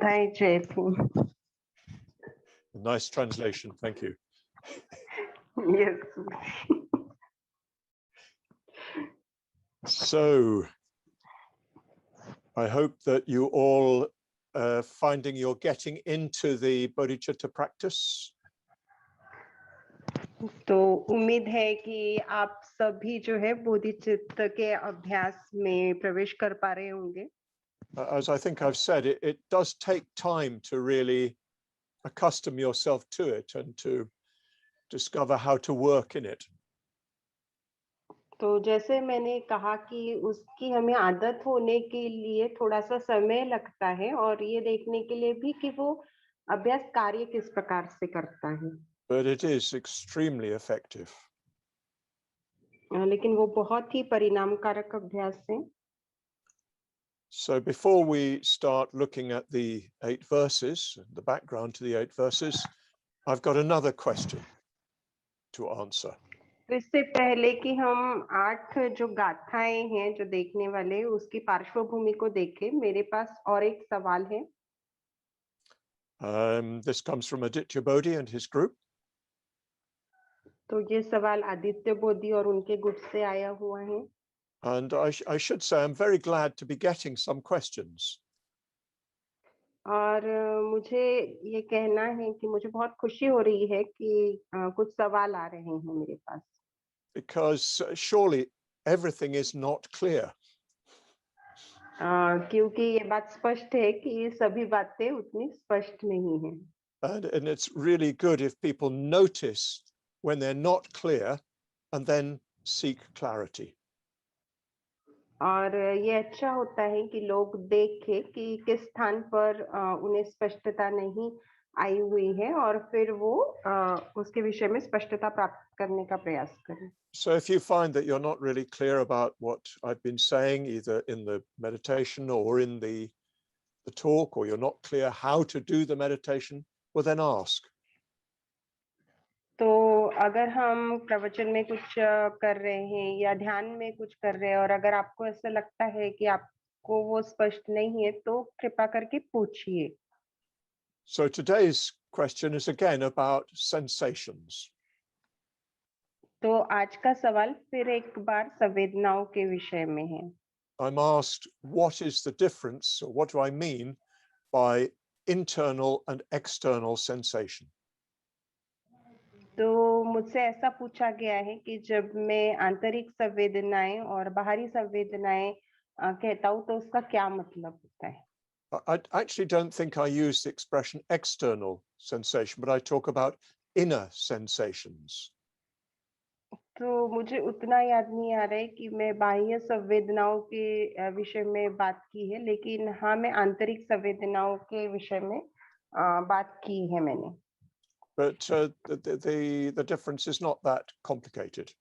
Thai Jayati. Nice translation, thank you. Yes. So, I hope that you all finding you're getting into the Bodhicitta practice. तो उम्मीद है कि आप सभी जो है बोधिचित्त के अभ्यास में प्रवेश कर पा रहे होंगे. As I think I've said, it does take time to really accustom yourself to it and to discover how to work in it. तो जैसे मैंने कहा कि उसकी हमें आदत होने के लिए थोड़ा सा समय लगता है और ये देखने के लिए भी कि वो अभ्यास कार्य किस प्रकार से करता है. But it is extremely effective. लेकिन वो बहुत ही परिणामकारक अभ्यास है. So before we start looking at the 8 verses, the background to the 8 verses, I've got another question to answer. तो इससे पहले कि हम 8 जो गाथाएं हैं जो देखने वाले उसकी पार्श्वभूमि को देखें, मेरे पास और एक सवाल है. This comes from Aditya Bodhi and his group. तो ये सवाल आदित्य बोधि और उनके गुट से आया हुआ है. And I should say I'm very glad to be getting some questions. और मुझे ये कहना है कि मुझे बहुत खुशी हो रही है कि कुछ सवाल आ रहे हैं मेरे पास. Because surely everything is not clear. क्योंकि ये बात स्पष्ट है कि सभी बातें उतनी स्पष्ट नहीं हैं. And it's really good if people notice when they're not clear and then seek clarity. और ये अच्छा होता है कि लोग देखें कि किस स्थान पर उन्हें स्पष्टता नहीं आई हुई है और फिर वो उसके विषय में स्पष्टता प्राप्त करने का प्रयास करें. So if you find that you're not really clear about what I've been saying, either in the meditation or in the talk, or you're not clear how to do the meditation, well then ask. तो अगर हम प्रवचन में कुछ कर रहे हैं या ध्यान में कुछ कर रहे हैं और अगर आपको ऐसा लगता है कि आपको वो स्पष्ट नहीं है तो कृपा करके पूछिए. So today's question is again about sensations. तो आज का सवाल फिर एक बार संवेदनाओं के विषय में है. I'm asked, what is the difference, or what do I mean by internal and external sensation? तो मुझसे ऐसा पूछा गया है कि जब मैं आंतरिक संवेदनाएं और बाहरी संवेदनाएं कहता हूँ तो उसका क्या मतलब होता है. I actually don't think I use the expression external sensation, but I talk about inner sensations. तो मुझे उतना याद नहीं आ रहा है कि मैं बाह्य संवेदनाओं के विषय में बात की है, लेकिन हाँ मैं आंतरिक संवेदनाओं के विषय में बात की है मैंने. But the difference is not that complicated.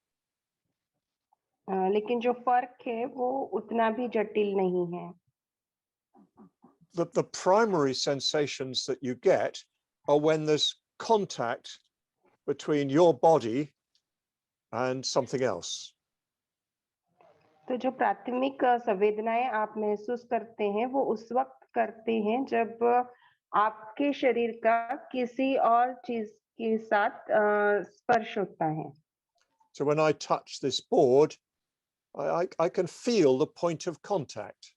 लेकिन जो फर्क है वो उतना भी जटिल नहीं है. The primary sensations that you get are when there's contact between your body and something else. तो जो प्राथमिक संवेदनाएं आप महसूस करते हैं वो उस वक्त करते हैं जब आपके शरीर का किसी और चीज के साथ स्पर्श होता है. So when I touch this board, I can feel the point of contact.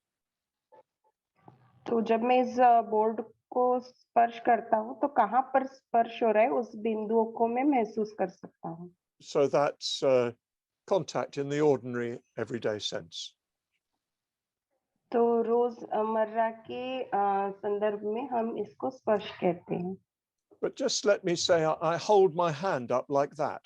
तो जब मैं इस बोर्ड को स्पर्श करता हूँ तो कहाँ पर स्पर्श हो रहा है उस बिंदुओं को मैं महसूस कर सकता हूँ. So that's contact in the ordinary everyday sense. तो रोजमर्रा के संदर्भ में हम इसको स्पर्श कहते हैं. But just let me say, I hold my hand up like that.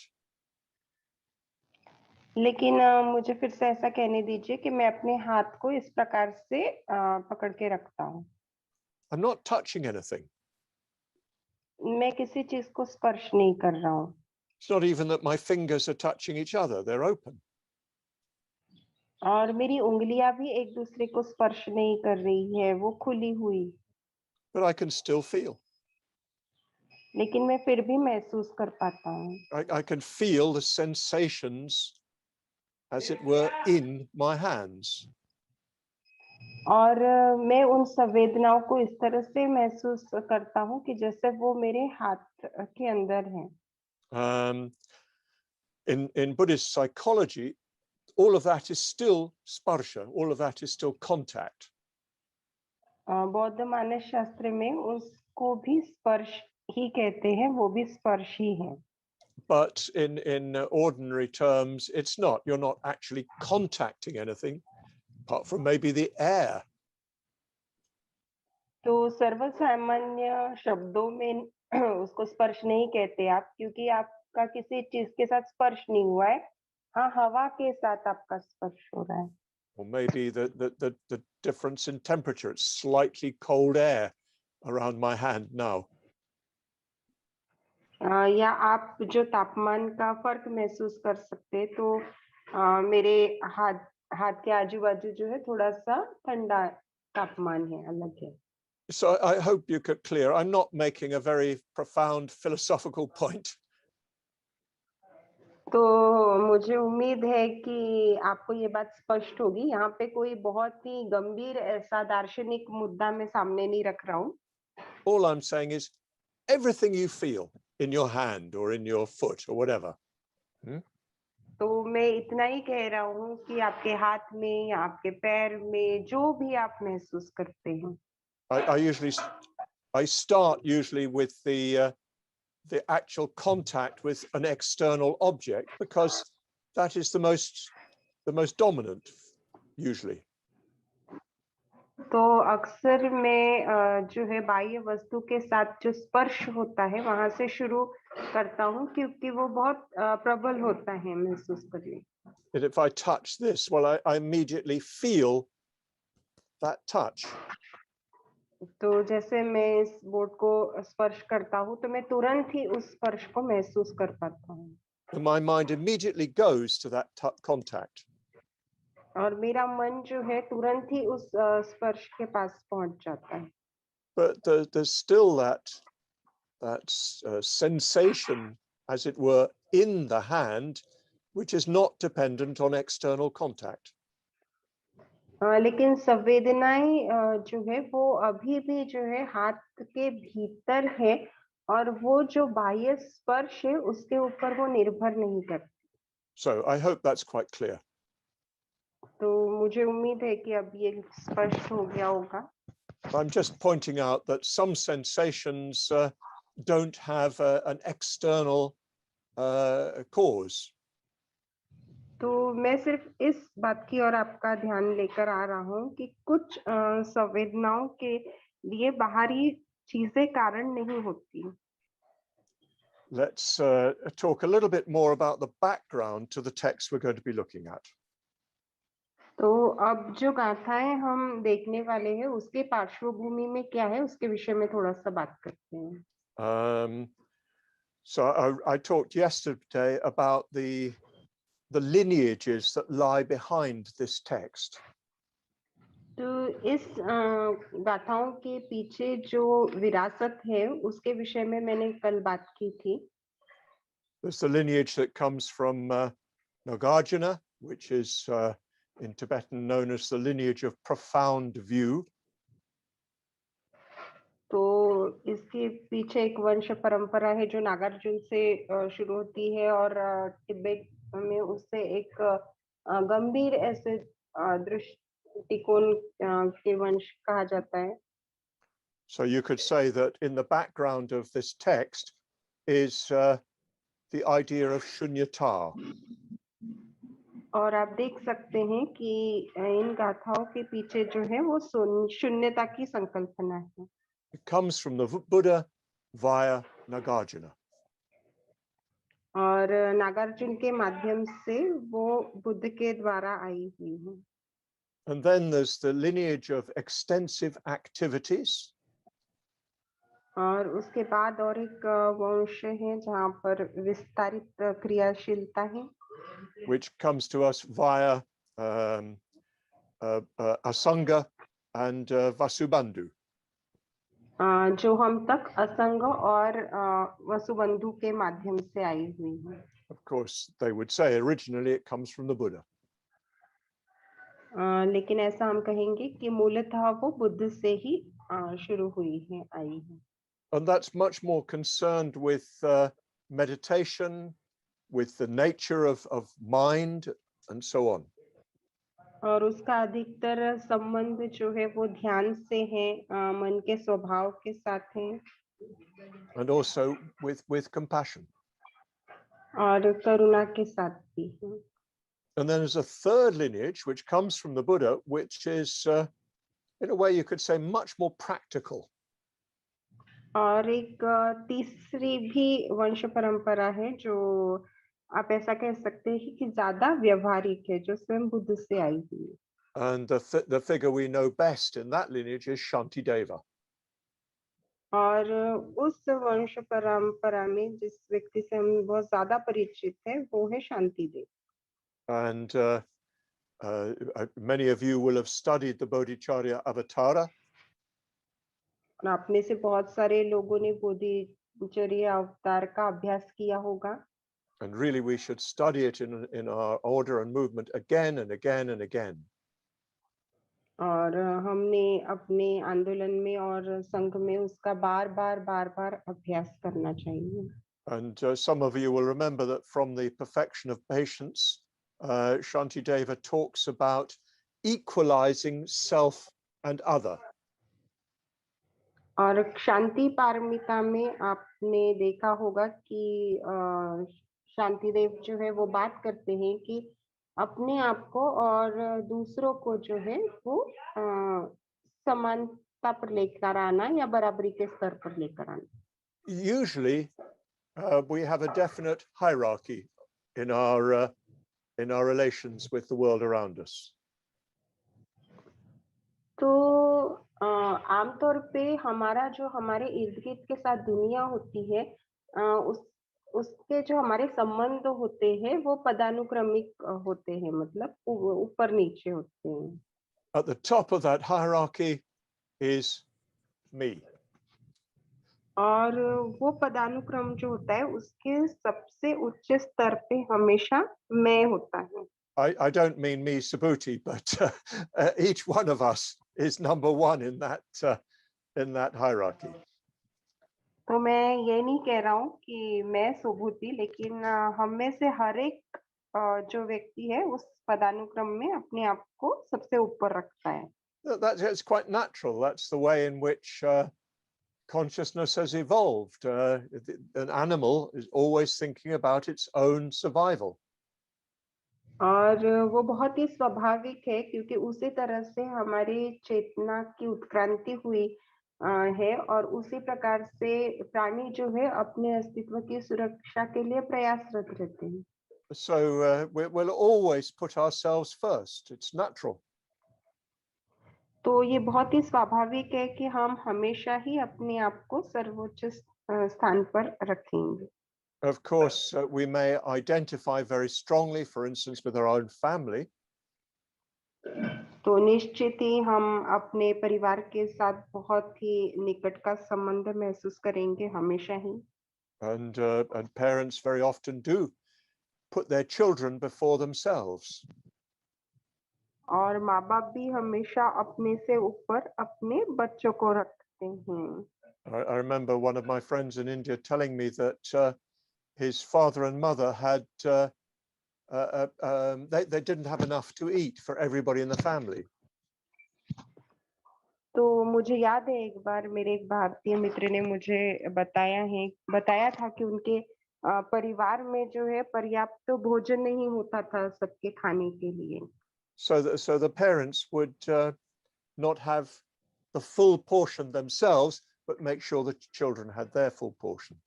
लेकिन मुझे फिर से ऐसा कहने दीजिए कि मैं अपने हाथ को इस प्रकार से पकड़ के रखता हूँ. I'm not touching anything. मैं किसी चीज को स्पर्श नहीं कर रहा हूँ. It's not even that my fingers are touching each other, they're open. और मेरी उंगलियां भी एक दूसरे को स्पर्श नहीं कर रही है, वो खुली हुई. But I can still feel. लेकिन मैं फिर भी महसूस कर पाता हूँ. I can feel the sensations, as it were, in my hands. और मैं उन संवेदनाओं को इस तरह से महसूस करता हूँ कि जैसे वो मेरे हाथ के अंदर हैं। In Buddhist psychology, all of that is still sparsha, all of that is still contact. बौद्ध मानस शास्त्र में उसको भी स्पर्श ही कहते हैं, वो भी स्पर्श ही है। But in ordinary terms, it's not. You're not actually contacting anything apart from maybe the air. तो सर्वसामान्य शब्दों में उसको स्पर्श नहीं कहते आप, क्योंकि आपका किसी चीज के साथ स्पर्श नहीं हुआ है। हाँ, हवा के साथ आपका स्पर्श हो रहा है। Or maybe the difference in temperature. It's slightly cold air around my hand now. या आप जो तापमान का फर्क महसूस कर सकते हैं, तो मेरे हाथ के आजू बाजू जो है थोड़ा सा ठंडा तापमान है, अलग है। So I hope you could clear. I'm not making a very profound philosophical point. तो मुझे उम्मीद है कि आपको ये बात स्पष्ट होगी। यहाँ पे कोई बहुत ही गंभीर ऐसा दार्शनिक मुद्दा मैं सामने नहीं रख रहा हूँ। All I'm saying is everything you feel in your hand or in your foot or whatever. तो मैं इतना ही कह रहा हूँ कि आपके हाथ में या आपके पैर में जो भी आप महसूस करते हैं। I start usually with the actual contact with an external object because that is the most dominant usually. तो अक्सर मैं जो है बाह्य वस्तु के साथ जो स्पर्श होता है वहां से शुरू करता हूँ, क्योंकि वो बहुत प्रबल होता है महसूस करने। And if I touch this, well, I immediately feel that touch. तो जैसे मैं इस बोर्ड को स्पर्श करता हूँ तो मैं तुरंत ही उस स्पर्श को महसूस कर पाता हूँ। And my mind immediately goes to that contact. और मेरा मन जो है तुरंत ही उस स्पर्श के पास पहुंच जाता है। But there's still that sensation, as it were, in the hand, which is not dependent on external contact. लेकिन संवेदनाएं जो है वो अभी भी जो है हाथ के भीतर है, और वो जो बाह्य स्पर्श है उसके ऊपर वो निर्भर नहीं करती। So I hope that's quite clear. तो मुझे उम्मीद है कि अब ये स्पष्ट हो गया होगा। I'm just pointing out that some sensations don't have an external cause. तो मैं सिर्फ इस बात की ओर आपका ध्यान लेकर आ रहा हूँ कि कुछ संवेदनाओं के लिए बाहरी चीजें कारण नहीं होती। Let's talk a little bit more about the background to the text we're going to be looking at. तो अब जो गाथाएं हम देखने वाले हैं उसके पार्श्वभूमि में क्या है, उसके विषय में थोड़ा सा बात करते हैं। So I talked yesterday about the lineages that lie behind this text. तो इस गाथाओं के पीछे जो विरासत है उसके विषय में मैंने कल बात की थी। There's the lineage that comes from Nagarjuna, which is in Tibetan known as the lineage of profound view. तो इसके पीछे एक वंश परंपरा है जो नागार्जुन से शुरू होती है, और तिब्बत में उससे एक गंभीर ऐसे दृष्टिकोण के वंश कहा जाता है। So you could say that in the background of this text is the idea of shunyata. और आप देख सकते हैं कि इन गाथाओं के पीछे जो है वो शून्यता की संकल्पना है। It comes from the Buddha via Nagarjuna. और नागार्जुन के माध्यम से वो बुद्ध के द्वारा आई हुई है। And then there's the lineage of extensive activities. और उसके बाद और एक वंश है जहाँ पर विस्तारित क्रियाशीलता है, which comes to us via Asanga and Vasubandhu. जो हम तक असंग और वसुबंधु के माध्यम से आई हुई है। Of course, they would say originally it comes from the Buddha. लेकिन ऐसा हम कहेंगे कि मूलतः वो बुद्ध से ही शुरू हुई है, आई है। And that's much more concerned with meditation, with the nature of mind, and so on. और उसका अधिकतर संबंध जो है वो ध्यान से है, मन के स्वभाव के साथ है, And also with compassion. और करुणा के साथ भी है। And then there's a third lineage which comes from the Buddha, which is, in a way, you could say, much more practical. और एक तीसरी भी वंश परंपरा है जो आप ऐसा कह सकते हैं कि ज्यादा व्यवहारिक है, जो स्वयं बुद्ध से आई हुई है। And the figure we know best in that lineage is Shantideva. और उस वंश परंपरा में जिस व्यक्ति से हम बहुत ज्यादा परिचित है वो है Shantidev. And many of you will have studied the Bodhicharya Avatara. और आप में से बहुत सारे लोगों ने बोधिचर्य अवतार का अभ्यास किया होगा। And really, we should study it in our order and movement again and again and again. और हमने अपने आंदोलन में और संघ में उसका बार बार अभ्यास करना चाहिए। And some of you will remember that from the perfection of patience, Shantideva talks about equalizing self and other. और शांति पारमिता में आपने देखा होगा कि शांतिदेव जो है वो बात करते हैं कि अपने आप को और दूसरों को जो है वो समानता पर लेकर आना या बराबरी के स्तर पर लेकर आना। Usually, we have a definite hierarchy in our relations with the world around us. तो आमतौर पे हमारा जो हमारे इर्द गिर्द के साथ दुनिया होती है, उसके जो हमारे संबंध होते हैं वो पदानुक्रमिक होते हैं, मतलब ऊपर नीचे होते हैं। At the top of that hierarchy is me. और वो पदानुक्रम जो होता है उसके सबसे उच्च स्तर पे हमेशा मैं होता है। I don't mean me, Subhuti, but each one of us is number one in that hierarchy. तो मैं ये नहीं कह रहा हूँ कि मैं सुभूति, लेकिन हम में से हर एक जो व्यक्ति है उस पदानुक्रम में अपने आप को सबसे ऊपर रखता है। That's quite natural. That's the way in which consciousness has evolved. An animal is always thinking about its own survival. और वो बहुत ही स्वाभाविक है, क्योंकि उसी तरह से हमारी चेतना की उत्क्रांति हुई है, और उसी प्रकार से प्राणी जो है अपने अस्तित्व की सुरक्षा के लिए प्रयासरत रहते हैं। So we'll always put ourselves first. It's natural. तो ये बहुत ही स्वाभाविक है कि हम हमेशा ही अपने आप को सर्वोच्च स्थान पर रखेंगे। Of course, we may identify very strongly, for instance, with our own family. तो निश्चित ही हम अपने परिवार के साथ बहुत ही निकट का संबंध महसूस करेंगे हमेशा ही। And parents very often do put their children before themselves. और माँ बाप भी हमेशा अपने से ऊपर अपने बच्चों को रखते हैं। I remember one of my friends in India telling me that his father and mother had they didn't have enough to eat for everybody in the family. तो मुझे याद है एक बार मेरे एक भारतीय मित्र ने मुझे बताया था कि उनके परिवार में जो है पर्याप्त भोजन नहीं होता था सबके खाने के लिए। So the parents would not have the full portion themselves, but make sure the children had their full portion.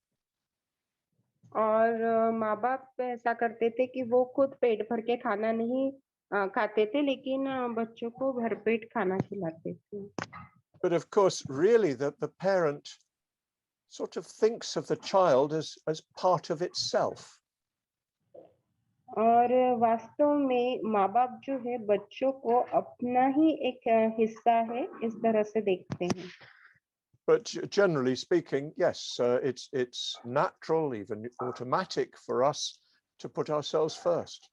और माँ बाप ऐसा करते थे कि वो खुद पेट भर के खाना नहीं खाते थे, लेकिन बच्चों को भरपेट खाना खिलाते थे। But of course, really, the parent sort of thinks of the child as part of itself. और वास्तव में माँ बाप जो है बच्चों को अपना ही एक हिस्सा है, इस तरह से देखते हैं। But generally speaking, yes, it's natural, even automatic for us to put ourselves first.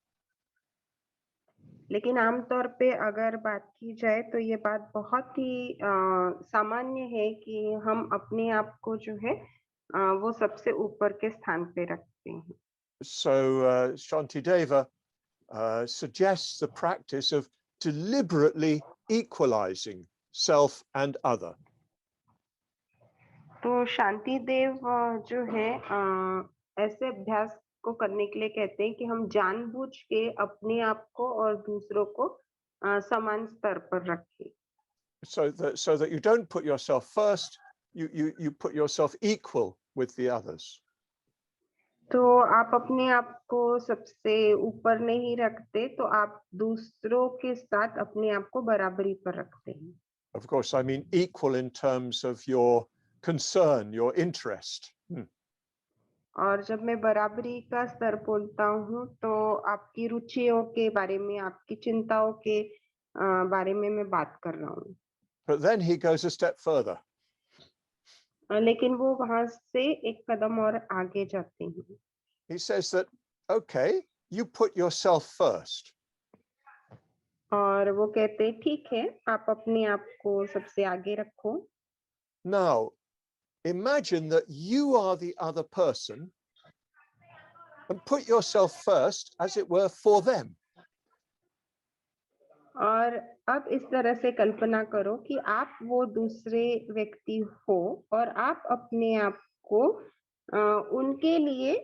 लेकिन आमतौर पे अगर बात की जाए तो ये बात बहुत ही सामान्य है कि हम अपने आप को जो है वो सबसे ऊपर के स्थान पे रखते हैं। So Shantideva suggests the practice of deliberately equalizing self and other. तो शांति देव जो है ऐसे अभ्यास को करने के लिए कहते हैं कि हम जानबूझ के अपने आप को और दूसरों को समान स्तर पर रखें। So that you don't put yourself first, you put yourself equal with the others. तो आप अपने आप को सबसे ऊपर नहीं रखते, तो आप दूसरों के साथ अपने आप को बराबरी पर रखते हैं। Of course, I mean equal in terms of your concern, your interest. और जब मैं बराबरी का स्तर बोलता हूँ तो आपकी रुचियों के बारे में, आपकी चिंताओं के बारे में मैं बात कर रहा हूँ। But then he goes a step further. लेकिन वो वहां से एक कदम और आगे जाते हैं। He says that, okay, you put yourself first. और वो कहते हैं ठीक है, आप अपने आप को सबसे आगे रखो। Now, imagine that you are the other person and put yourself first, as it were, for them. और अब इस तरह से कल्पना करो कि आप वो दूसरे व्यक्ति हो और आप अपने आप को उनके लिए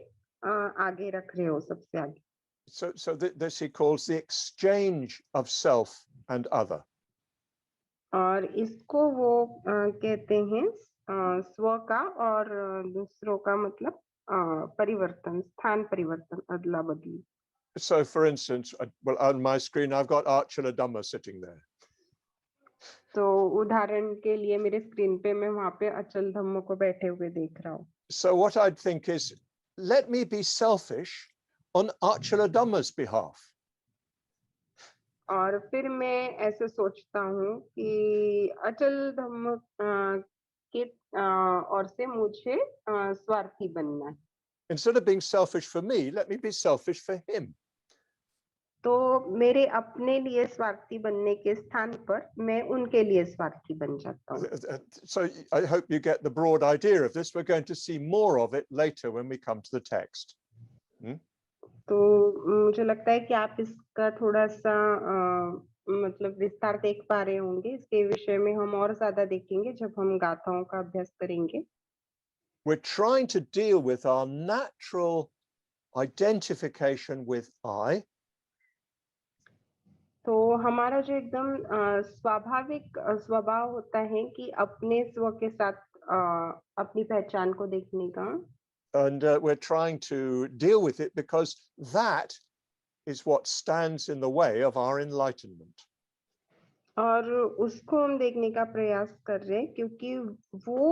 आगे रख रहे हो, सबसे आगे। So this he calls the exchange of self and other. और इसको वो कहते हैं स्व का और दूसरों का, मतलब परिवर्तन, स्थान परिवर्तन, अदला बदली। So for instance, well, on my screen, I've got Archula Dhamma sitting there. तो उदाहरण के लिए मेरे स्क्रीन पे मैं वहां पे अचल धम्म को बैठे हुए देख रहा हूँ। So what I'd think is, let me be selfish on Archula Dhamma's behalf. और फिर मैं ऐसे सोचता हूँ कि अचल धम्म के और से मुझे स्वार्थी बनना है। Instead of being selfish for me, let me be selfish for him. तो मेरे अपने लिए स्वार्थी बनने के स्थान पर मैं उनके लिए स्वार्थी बन जाता हूँ। So I hope you get the broad idea of this. We're going to see more of it later when we come to the text. तो मुझे लगता है कि आप इसका थोड़ा सा मतलब विस्तार देख पा रहे होंगे। इसके विषय में हम और ज्यादा देखेंगे जब हम गाथाओं का अभ्यास करेंगे। We're trying to deal with our natural identification with I. तो हमारा जो एकदम स्वाभाविक स्वभाव होता है कि अपने स्व के साथ अपनी पहचान को देखने का। And we're trying to deal with it because that is what stands in the way of our enlightenment. और उसको हम देखने का प्रयास कर रहे हैं क्योंकि वो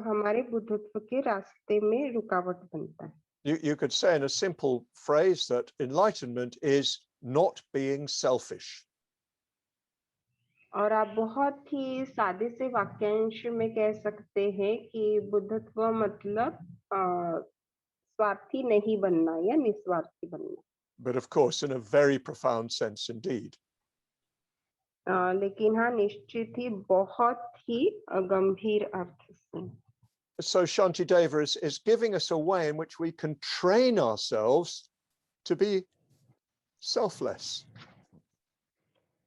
हमारे बुद्धत्व के रास्ते में रुकावट बनता है। You could say in a simple phrase that enlightenment is not being selfish. और आप बहुत ही सादे से वाक्यांश में कह सकते हैं कि बुद्धत्व मतलब स्वार्थी नहीं बनना या निस्वार्थी बनना। But of course, in a very profound sense indeed. लेकिन हाँ, निश्चित ही बहुत ही गंभीर अर्थ से। So Shantideva is giving us a way in which we can train ourselves to be selfless.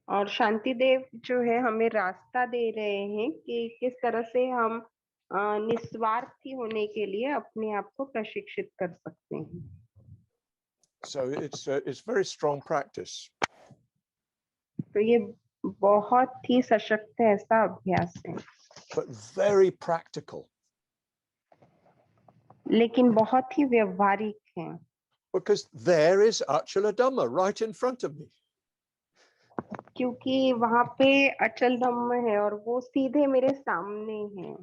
और शांति देव जो है हमें रास्ता दे रहे हैं कि किस तरह से हम निस्वार्थी होने के लिए अपने आप को प्रशिक्षित कर सकते हैं। So it's very strong practice. तो ये बहुत ही सशक्त ऐसा अभ्यास है, but very practical. लेकिन बहुत ही व्यवहारिक है। Because there is Achala Dhamma right in front of me. क्योंकि वहां पे अचल धम्म है और वो सीधे मेरे सामने है।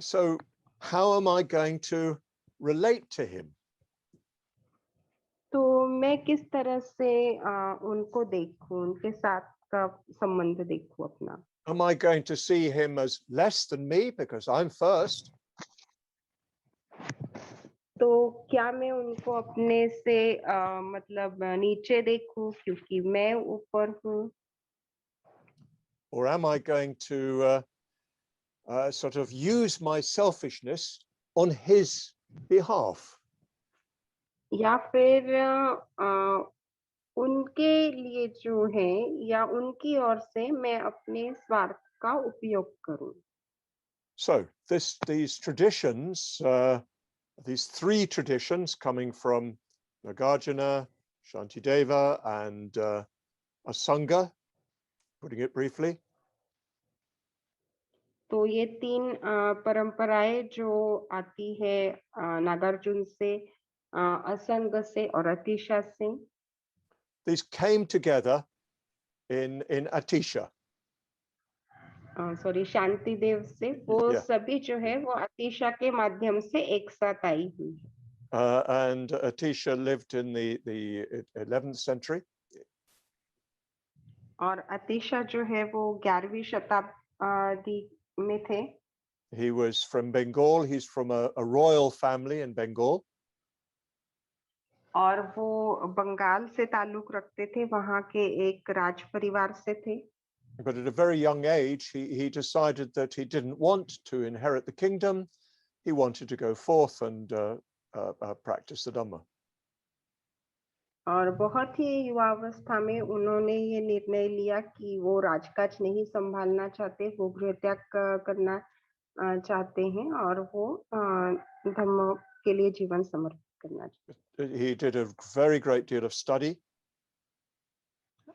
So how am I going to relate to him? तो मैं किस तरह से उनको देखूं, उनके साथ का संबंध देखूं अपना। Am I going to see him as less than me because I'm first? तो क्या मैं उनको अपने से मतलब नीचे देखूं क्योंकि मैं ऊपर हूँ, or am I going to sort of use my selfishness on his behalf? या फिर उनके लिए जो है या उनकी ओर से मैं अपने स्वार्थ का उपयोग करूं। So these traditions, these three traditions coming from Nagarjuna, Shantideva, and Asanga, putting it briefly, तो ये तीन परंपराएं जो आती है नागार्जुन से, असंग से और अतिशा से, these came together in Atisha. Sorry Shanti Dev से, वो Yeah. सभी जो है वो अतिशा के माध्यम से एक साथ आई हुई है। And Atisha lived in the 11th century. और अतिशा जो है वो 11वीं शताब्दी में थे। He was from Bengal. He's from a royal family in Bengal. और वो बंगाल से ताल्लुक रखते थे, वहां के एक राज परिवार से थे। But at a very young age, he decided that he didn't want to inherit the kingdom. He wanted to go forth and practice the Dhamma. और बहुत ही युवावस्था में उन्होंने ये निर्णय लिया कि वो राजकाज नहीं संभालना चाहते, वो गृह त्याग करना चाहते हैं और वो धर्म के लिए जीवन समर्पित करना चाहते। He did a very great deal of study.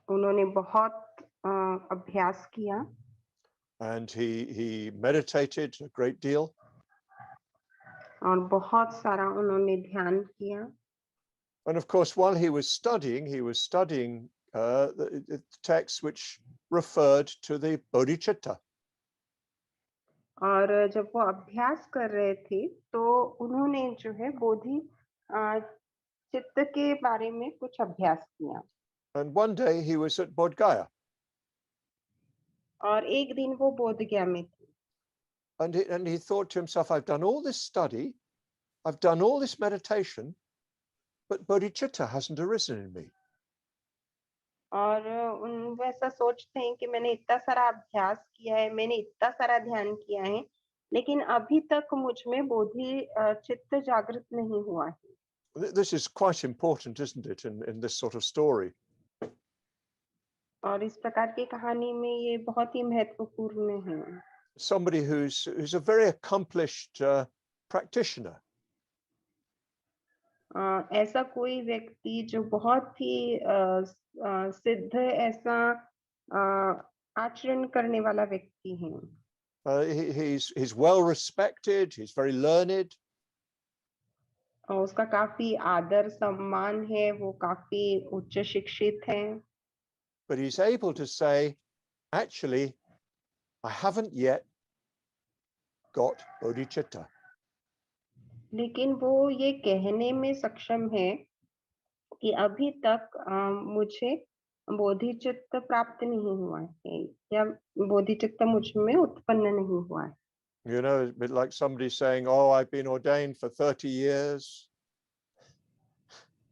उन्होंने बहुत अभ्यास किया And he meditated a great deal. और बहुत सारा उन्होंने ध्यान किया। And of course, while he was studying the texts which referred to the Bodhicitta. और जब वो अभ्यास कर रहे थे तो उन्होंने जो है बोधि चित्त के बारे में कुछ अभ्यास किया। And one day he was at Bodh Gaya. और एक दिन वो बोध गया में थे। And he thought to himself, I've done all this study, I've done all this meditation, but bodhicitta hasn't arisen in me. और उन वैसा सोचते हैं कि मैंने इतना सारा अभ्यास किया है, मैंने इतना सारा ध्यान किया है, लेकिन अभी तक मुझ में बोधि चित्त जागृत नहीं हुआ है। This is quite important, isn't it, in this sort of story? और इस प्रकार की कहानी में ये बहुत ही महत्वपूर्ण है। Somebody who's a very accomplished practitioner. ऐसा कोई व्यक्ति जो बहुत ही सिद्ध ऐसा आचरण करने वाला व्यक्ति है। He's well respected, he's very learned. उसका काफी आदर सम्मान है, वो काफी उच्च शिक्षित है। But he's able to say, actually, I haven't yet got bodhicitta. लेकिन वो ये कहने में सक्षम है कि अभी तक मुझे बोधिचित्त प्राप्त नहीं हुआ है या बोधिचित्त मुझ में उत्पन्न नहीं हुआ है। You know, a bit like somebody saying, oh, I've been ordained for 30 years.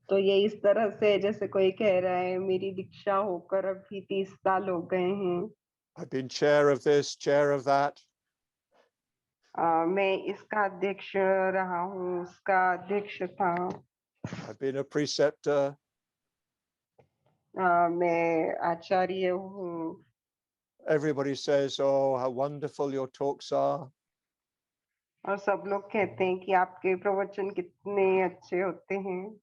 तो ये इस तरह से जैसे कोई कह रहा है मेरी दीक्षा होकर अभी 30 साल हो गए हैं। I've been chair of this, chair of that. मैं इसका अध्यक्ष रहा हूँ, उसका अध्यक्ष था। I've been a preceptor. मैं आचार्य हूँ। Everybody says, oh, how wonderful your talks are. और सब लोग कहते हैं कि आपके प्रवचन कितने अच्छे होते हैं।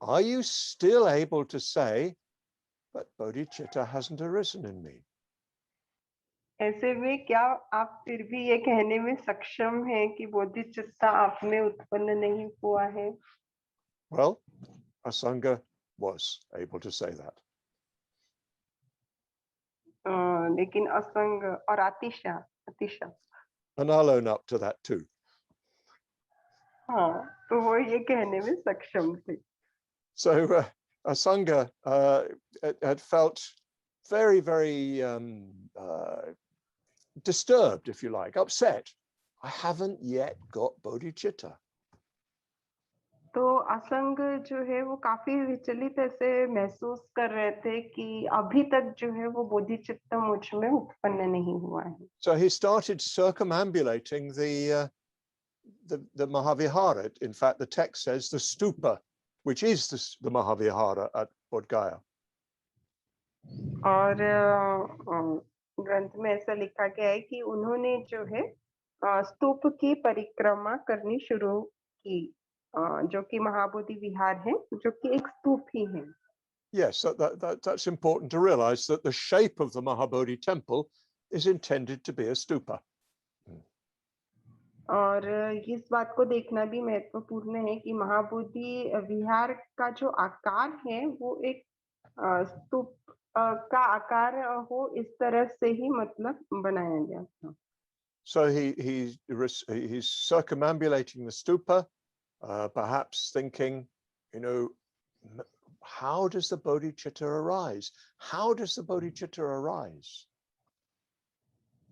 Are you still able to say, but bodhicitta hasn't arisen in me? ऐसे में क्या आप फिर भी ये कहने में सक्षम हैं कि बोधिचित्त आप में उत्पन्न नहीं हुआ है? Well, Asanga was able to say that. लेकिन असंग और Atisha Atisha And I'll own up to that too. हाँ, तो वो ये कहने में सक्षम थे। So Asanga had felt very, very disturbed, if you like, upset. I haven't yet got bodhicitta. तो असंग जो है वो काफी विचलित ऐसे महसूस कर रहे थे कि अभी तक जो है वो बोधिचित्त मुझ में उत्पन्न नहीं हुआ है। So he started circumambulating the Mahavihara. In fact, the text says the stupa, which is the Mahavihara at Bodh Gaya. और ग्रंथ में ऐसा लिखा गया है कि उन्होंने जो है स्तूप की परिक्रमा करनी शुरू की, जो कि महाबोधि विहार है, जो कि एक स्तूप ही है। Yes, that's important to realize that the shape of the Mahabodhi temple is intended to be a stupa. और इस बात को देखना भी महत्वपूर्ण है कि महाबोधि विहार का जो आकार है वो एक स्तूप का आकार हो, इस तरह से ही मतलब बनाया गया था। So he's circumambulating the stupa, perhaps thinking, you know, how does the bodhicitta arise? How does the bodhicitta arise?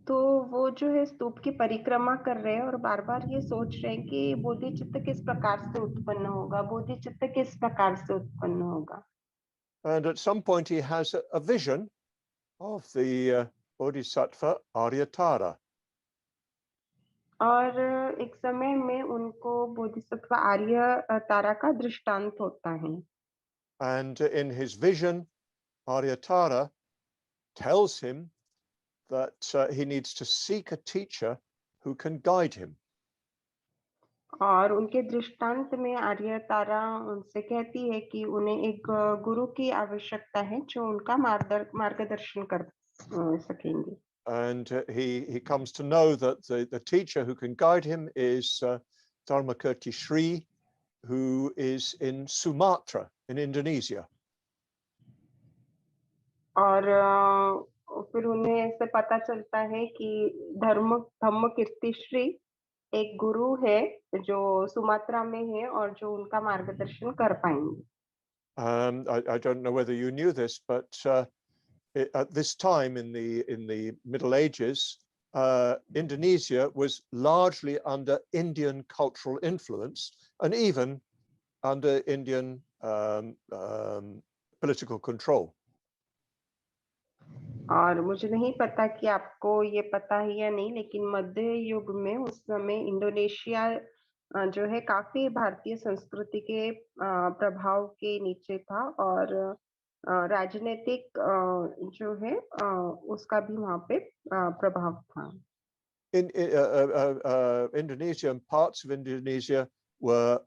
तो वो जो है स्तूप की परिक्रमा कर रहे हैं और बार बार ये सोच रहे हैं कि बोधिचित्त किस प्रकार से उत्पन्न होगा, बोधिचित्त किस प्रकार से उत्पन्न होगा। And at some point he has a vision of the bodhisattva Aryatara. और एक समय में उनको बोधिसत्व आर्य तारा का दृष्टांत होता है। And in his vision, Aryatara tells him that he needs to seek a teacher who can guide him. और उनके दृष्टांत में आर्य तारा उनसे कहती है कि उन्हें एक गुरु की आवश्यकता है जो उनका मार्गदर्शन कर सकेंगे। And he comes to know that the teacher who can guide him is Dharmakirti Sri, who is in Sumatra in Indonesia. और फिर उन्हें ऐसे पता चलता है कि धम्म कीर्ति श्री एक गुरु है जो सुमात्रा में है और जो उनका मार्गदर्शन कर पाएंगे। I don't know whether you knew this, but at this time in the Middle Ages, Indonesia was largely under Indian cultural influence and even under Indian political control. और मुझे नहीं पता कि आपको ये पता है या नहीं, लेकिन मध्य युग में उस समय इंडोनेशिया जो है काफी भारतीय संस्कृति के प्रभाव के नीचे था और राजनीतिक जो है उसका भी वहाँ पे प्रभाव था। In Indonesia and parts of Indonesia were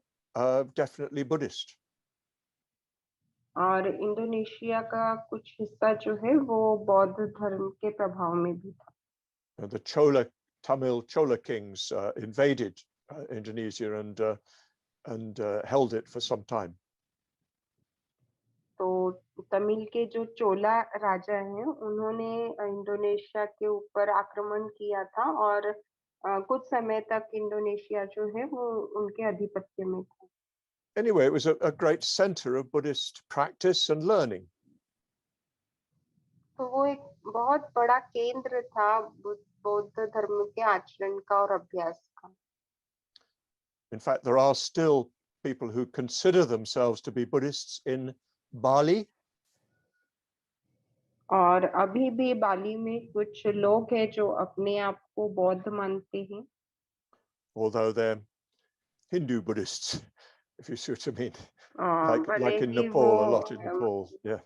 definitely Buddhist. और इंडोनेशिया का कुछ हिस्सा जो है वो बौद्ध धर्म के प्रभाव में भी था। The Tamil Chola kings invaded Indonesia and held it for some time. तो तमिल के जो चोला राजा हैं उन्होंने इंडोनेशिया के ऊपर आक्रमण किया था और कुछ समय तक इंडोनेशिया जो है वो उनके आधिपत्य में था। Anyway, it was a great center of Buddhist practice and learning. तो वो एक बहुत बड़ा केंद्र था बौद्ध धर्म के आचरण का और अभ्यास का। In fact, there are still people who consider themselves to be Buddhists in Bali. और अभी भी बाली में कुछ लोग हैं जो अपने आप को बौद्ध मानते हैं। Although they're Hindu Buddhists, if you see what I mean. भले Like in he Nepal, a वो lot in Nepal, yeah.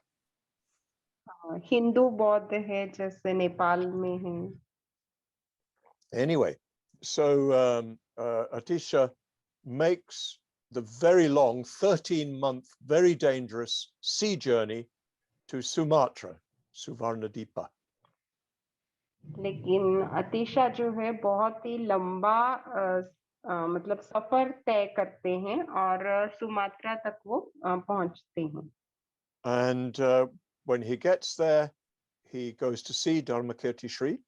Hindu बौद्ध है जैसे नेपाल में है। Anyway, so Atisha makes the very long 13-month, very dangerous sea journey to Sumatra, Suvarnadipa. लेकिन अतीशा जो है बहुत ही लंबा मतलब सफर तय करते हैं और सुमात्रा तक वो पहुंचते हैं। And when he gets there, he goes to see Dharmakirti Sri.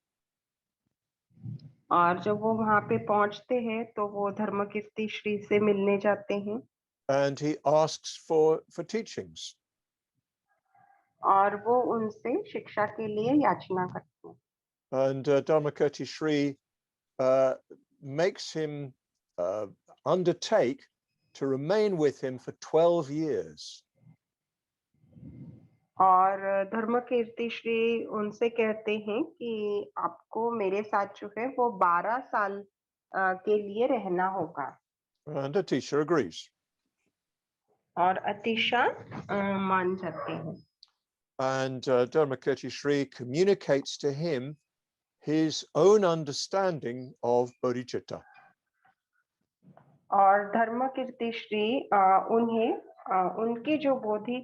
और जब वो वहां पे पहुंचते हैं तो वो धर्मकीर्ति श्री से मिलने जाते हैं। And he asks for teachings. और वो उनसे शिक्षा के लिए याचना करते हैं। And Dharmakirti Sri makes him undertake to remain with him for 12 years. और धर्मकीर्ति श्री उनसे कहते हैं कि आपको मेरे साथ जो है वो 12 साल के लिए रहना होगा. And Atisha agrees. और अतिशा मान जाते हैं. And Dharmakirti Sri communicates to him his own understanding of Bodhicitta. और धर्मकीर्ति श्री उन्हें उनकी जो बोधि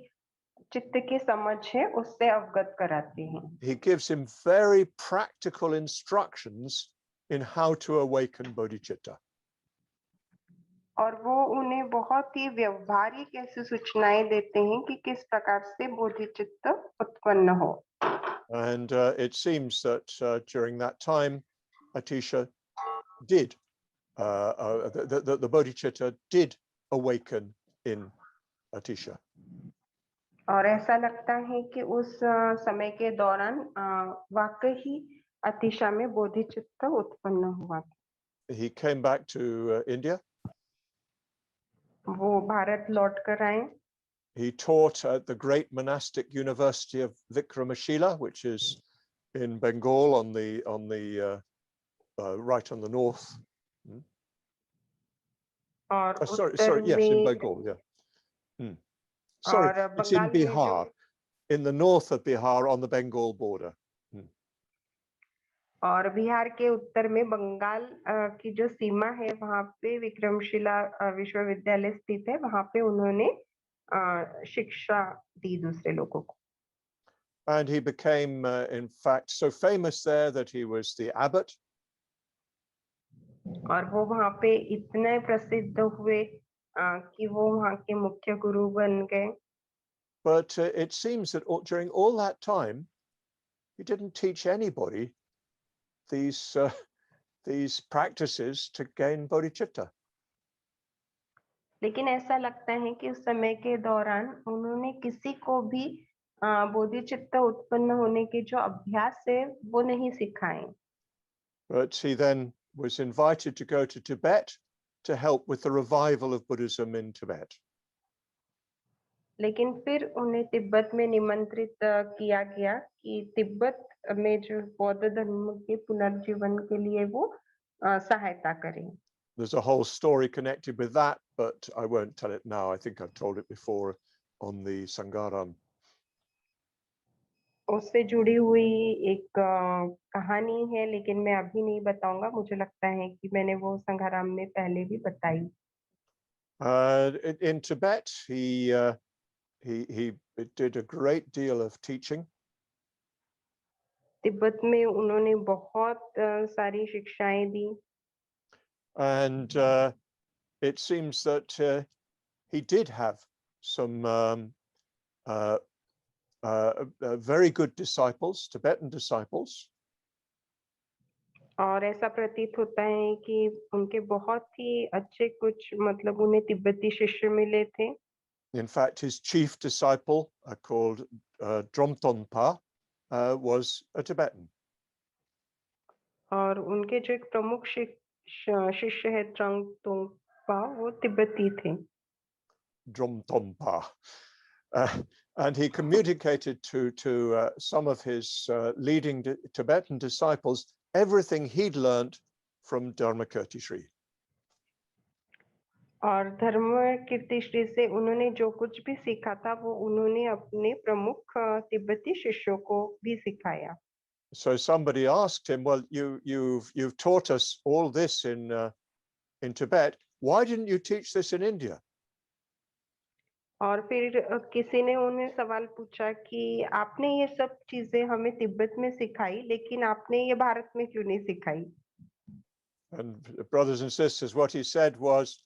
चित्त की समझ है उससे अवगत कराते हैं. He gives him very practical instructions in how to awaken Bodhicitta. और वो उन्हें बहुत ही व्यवहारिक ऐसी सूचनाएं देते हैं कि किस प्रकार से बोधिचित्त उत्पन्न हो. And it seems that during that time, Atisha did, the Bodhicitta did awaken in Atisha. और ऐसा लगता है कि उस समय के दौरान वाकई ही अतिशा में बोधिचित्त उत्पन्न हुआ. He came back to India. वो भारत लौट कर आए. He taught at the great monastic university of Vikramashila, which is in Bengal on the right on the north. और Sorry, yes, in Bengal, yeah. Sorry, it's in Bihar, in the north of Bihar on the Bengal border. और बिहार के उत्तर में बंगाल की जो सीमा है वहां पे विक्रमशिला विश्वविद्यालय स्थित है. वहां पे उन्होंने शिक्षा दी दूसरे लोगों को. And he became, in fact, so famous there that he was the abbot. और वो वहां पे इतने प्रसिद्ध हुए कि वो वहां के मुख्य गुरु बन गए. But it seems that during all that time, he didn't teach anybody these practices to gain bodhicitta. लेकिन ऐसा लगता है कि उस समय के दौरान उन्होंने किसी को भी बोधिचित्त उत्पन्न होने के जो अभ्यास है वो नहीं सिखाए. But he then was invited to go to Tibet to help with the revival of Buddhism in Tibet. लेकिन फिर उन्हें तिब्बत में निमंत्रित किया गया कि तिब्बत में जो बौद्ध धर्म के पुनर्जीवन के लिए वो सहायता करें. There's a whole story connected with that, but I won't tell it now. I think I've told it before on the Sangharama. उससे जुड़ी हुई एक कहानी है, लेकिन मैं अभी नहीं बताऊंगा. मुझे लगता है कि मैंने वो संघाराम में पहले भी बताई. In Tibet, he did a great deal of teaching. Tibet में उन्होंने बहुत सारी शिक्षाएं दी. And it seems that he did have some very good disciples, Tibetan disciples. और ऐसा प्रतीत होता है कि उनके बहुत ही अच्छे कुछ मतलब उन्हें तिब्बती शिष्य मिले थे. In fact, his chief disciple, called Dromtonpa, was a Tibetan. और उनके जो एक प्रमुख शिष्य है ट्रंगतोंगपा, वो तिब्बती थे. Dromtonpa. And he communicated to some of his leading Tibetan disciples everything he'd learned from Dharmakirti Sri. और धर्मकीर्ति श्री से उन्होंने जो कुछ भी सीखा था वो उन्होंने अपने प्रमुख तिब्बती शिष्यों को भी सिखाया. So somebody asked him, well, you've taught us all this in Tibet. Why didn't you teach this in India? और फिर किसी ने उन्हें सवाल पूछा कि आपने ये सब चीजें हमें तिब्बत में सिखाई, लेकिन आपने ये भारत में क्यों नहीं सिखाई? And brothers and sisters, what he said was,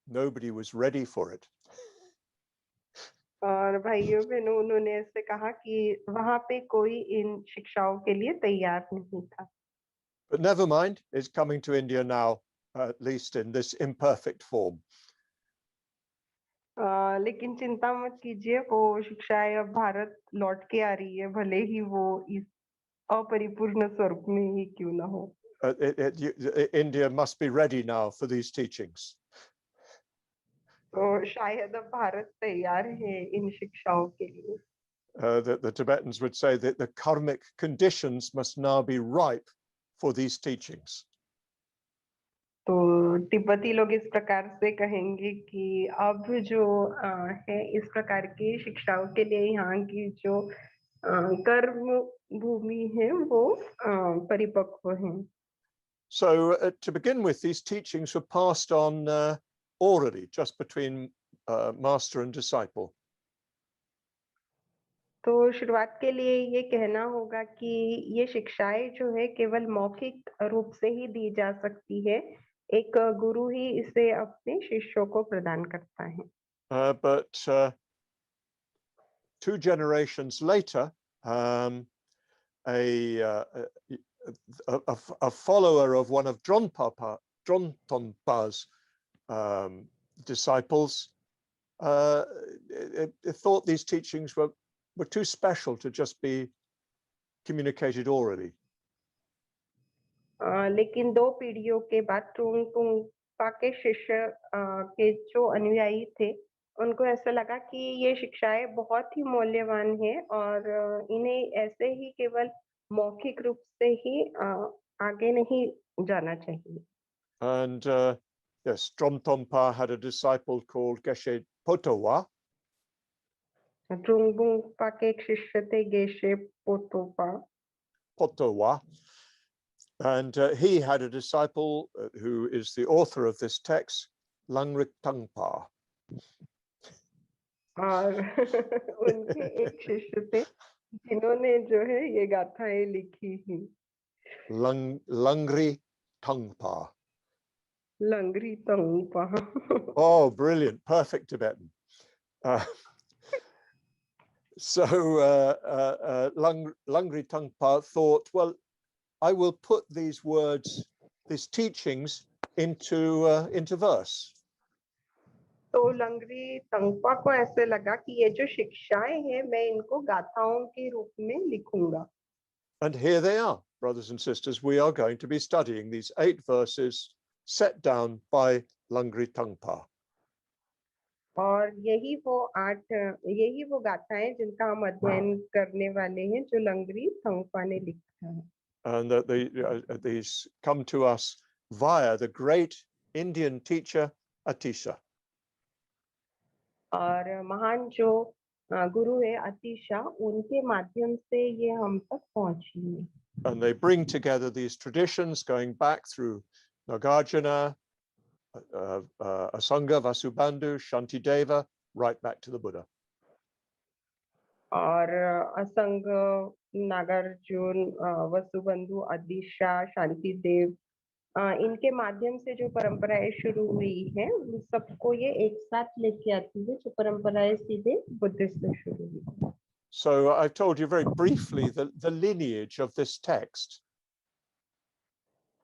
nobody was ready for it. और भाइयों बहनों, उन्होंने ऐसे कहा कि वहां पे कोई इन शिक्षाओं के लिए तैयार नहीं था. But never mind, it's coming to India now, at least in this imperfect form. लेकिन चिंता मत कीजिए, वो शिक्षाएं अब भारत लौट के आ रही है, भले ही वो इस अपरिपूर्ण स्वरूप में ही क्यों ना हो. India must be ready now for these teachings. तो शायद अब भारत तैयार है इन शिक्षाओं के लिए। The Tibetans would say that the karmic conditions must now be ripe for these teachings. तो तिब्बती लोग इस प्रकार से कहेंगे कि अब जो है इस प्रकार की शिक्षाओं के लिए यहाँ की जो कर्म भूमि है वो परिपक्व है। So to begin with, these teachings were passed on orally, just between master and disciple. तो शुरुआत के लिए ये कहना होगा कि ये शिक्षाएं जो है केवल मौखिक रूप से ही दी जा सकती है। एक गुरु ही इसे अपने शिष्यों को प्रदान करता है। But 2 generations later, a follower of one of Drontonpa's disciples thought these teachings were too special to just be communicated orally. लेकिन 2 पीढ़ियों के बाद ट्रुंगपा के शिष्य के जो अनुयायी थे, उनको ऐसा लगा कि ये शिक्षाएं बहुत ही मूल्यवान हैं और इन्हें ऐसे ही केवल मौखिक रूप से ही आगे नहीं जाना चाहिए। And yes, Drontonpa had a disciple called Geshe Potowa. ट्रुंगपा के एक शिष्य थे Geshe Potowa. And he had a disciple who is the author of this text, Langrik Tangpa. और उनके एक शिष्य थे जिन्होंने जो है ये गाथाएं लिखी ही। Langri Tangpa. लंगरी तंगपा। Oh, brilliant. Perfect Tibetan. So Langri Tangpa thought, well, I will put these words, these teachings into verse. तो लंगरी तंगपा को ऐसे लगा कि ये जो शिक्षाएं हैं मैं इनको गाथाओं के रूप में लिखूंगा। And here they are, brothers and sisters. We are going to be studying these 8 verses set down by Langri Tangpa. और यही वो गाथाएं जिनका हम अध्ययन करने वाले हैं जो लंगरी तंगपा ने लिखा है। And that these come to us via the great Indian teacher Atisha. और महान जो गुरु है अतिशा, उनके माध्यम से ये हम तक पहुंची है। And they bring together these traditions going back through Nagarjuna, Asanga, Vasubandhu, Shantideva, right back to the Buddha. और असंग, नागार्जुन, वसुबंधु, अदिशा, शांति देव, इनके माध्यम से जो परंपराएं शुरू हुई हैं उन सबको ये एक साथ लेके आती है, जो परंपराएं सीधे बुद्धिस्ट से शुरू हुई। So I've told you very briefly the lineage of this text.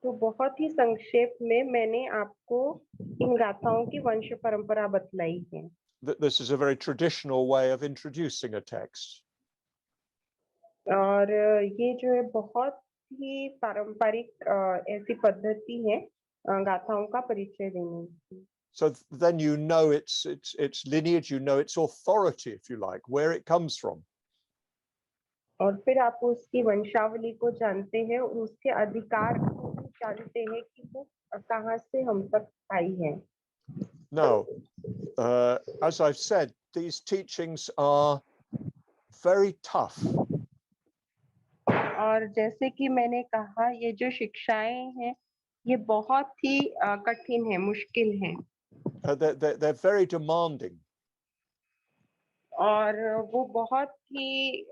तो बहुत ही संक्षेप में मैंने आपको इन गाथाओं की वंश परंपरा बतलाई है। This is a very traditional way of introducing a text. और ये जो है बहुत ही पारंपरिक ऐसी पद्धति है गाथाओं का परिचय देने की। So then you know its lineage, you know its authority, if you like, where it comes from. और फिर आप उसकी वंशावली को जानते हैं और उसके अधिकार को भी जानते हैं कि वो कहाँ से हम तक आई है। Now, as I've said, these teachings are very tough. और जैसे कि मैंने कहा ये जो शिक्षाएं हैं ये बहुत ही कठिन है, मुश्किल है। They're very demanding. और वो बहुत ही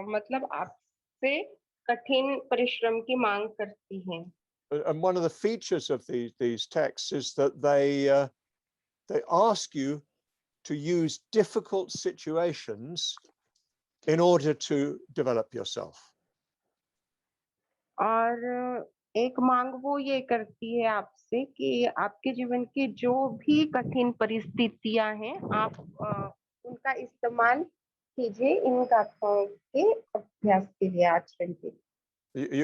मतलब आपसे कठिन परिश्रम की मांग करती हैं। And one of the features of these texts is that they ask you to use difficult situations in order to develop yourself. और एक मांग वो ये करती है आपसे कि आपके जीवन की जो भी कठिन परिस्थितियां हैं आप उनका इस्तेमाल कीजिए इन गाथाओं के अभ्यास के लिए, आचरण के लिए।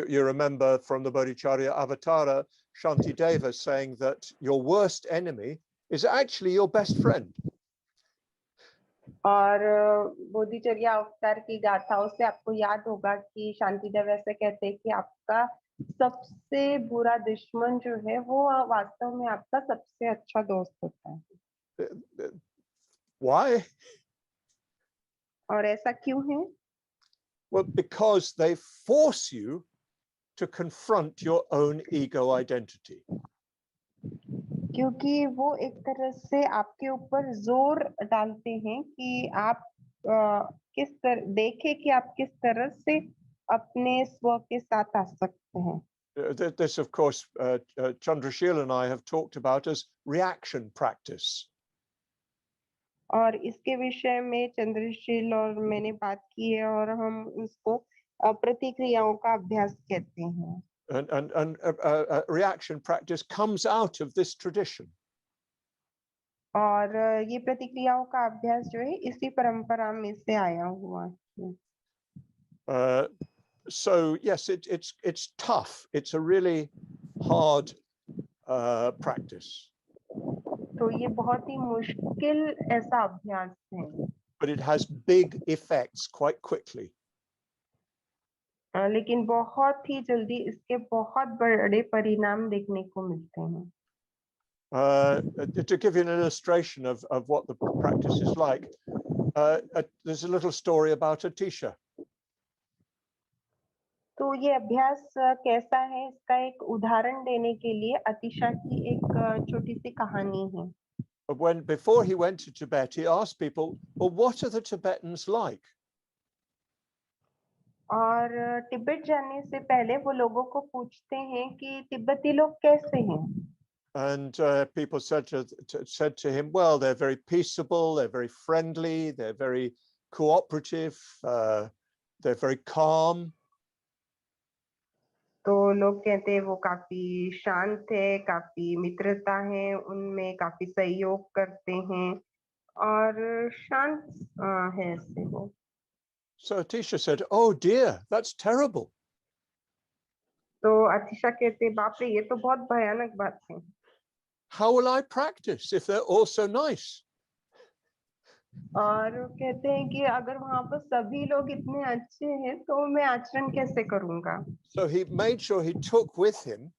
You remember from the Bodhicharya Avatara, Shantideva saying that your worst enemy is actually your best friend. और बोधिचर्या अवतार की गाथाओं से आपको याद होगा कि शांतिदेव ऐसे कहते हैं कि आपका सबसे बुरा दुश्मन जो है वो वास्तव में आपका सबसे अच्छा दोस्त होता है। Why? और ऐसा क्यों है? Well, because they force you to confront your own ego identity. क्योंकि वो एक तरह से आपके ऊपर जोर डालते हैं कि आप किस तरह देखें कि आप किस तरह से अपने स्व के साथ आ सकते हैं। This, of course, Chandrashil and I have talked about as reaction practice. और इसके विषय में चंद्रशील और मैंने बात की है और हम उसको प्रतिक्रियाओं का अभ्यास कहते हैं। And reaction practice comes out of this tradition. और ये प्रतिक्रियाओं का अभ्यास जो है इसी परंपरा में से आया हुआ है। So yes, it's tough. It's a really hard practice. तो ये बहुत ही मुश्किल ऐसा अभ्यास है। But it has big effects quite quickly. लेकिन बहुत ही जल्दी इसके बहुत बड़े परिणाम देखने को मिलते हैं। To give you an illustration of what the practice is like, there's a little story about Atisha. तो ये अभ्यास कैसा है, इसका एक उदाहरण देने के लिए अतिशा की एक छोटी सी कहानी है। Before he went to Tibet, he asked people, well, what are the Tibetans like? और तिब्बत जाने से पहले वो लोगों को पूछते हैं कि तिब्बती लोग कैसे हैं। And people said to him, well, they're very peaceable, they're very friendly, they're very cooperative, they're very calm. तो लोग कहते हैं वो काफी शांत है, काफी मित्रता है उनमें, काफी सहयोग करते हैं और शांत है ऐसे वो। So Atisha said, oh dear, that's terrible. तो अतिशा कहते बाप रे ये तो बहुत भयानक बात है। How will I practice if they're all so nice? और कहते हैं कि अगर वहां पर सभी लोग इतने अच्छे हैं तो मैं आचरण कैसे करूंगा। So he made sure he took with him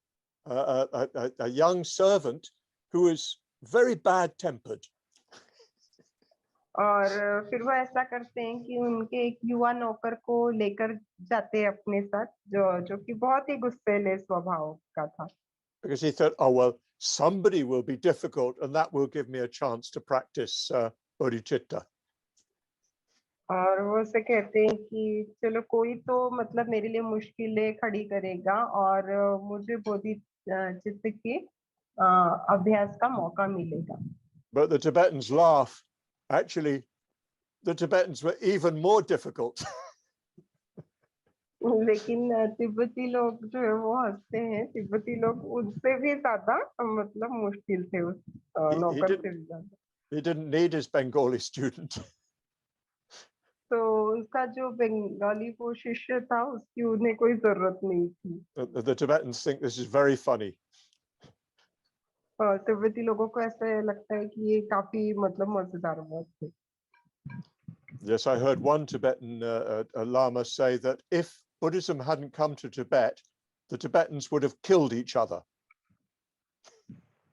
a young servant who was very bad-tempered. और फिर वो ऐसा करते हैं कि उनके एक युवा नौकर को लेकर जाते हैं अपने साथ, जो कि बहुत ही गुस्सैले स्वभाव का था। Because he thought, oh, well, somebody will be difficult and that will give me a chance to practice Bodhicitta. और वो से कहते हैं कि चलो कोई तो मतलब मेरे लिए मुश्किलें खड़ी करेगा और मुझे बोधि चित्त के अभ्यास का मौका मिलेगा। But the Tibetans laugh. Actually, the Tibetans were even more difficult. लेकिन तिब्बती लोग जो है वो हंसते हैं, तिब्बती लोग उनसे भी ज्यादा मतलब मुश्किल थे, उस नौकर से भी ज्यादा। He didn't need his Bengali student. तो उसका जो बंगाली वो शिष्य था उसकी उन्हें कोई जरूरत नहीं थी। The Tibetans think this is very funny. और तिब्बती लोगों को ऐसा लगता है कि ये काफी मतलब मजेदार बात है। Yes, I heard one Tibetan Lama say that if Buddhism hadn't come to Tibet, the Tibetans would have killed each other.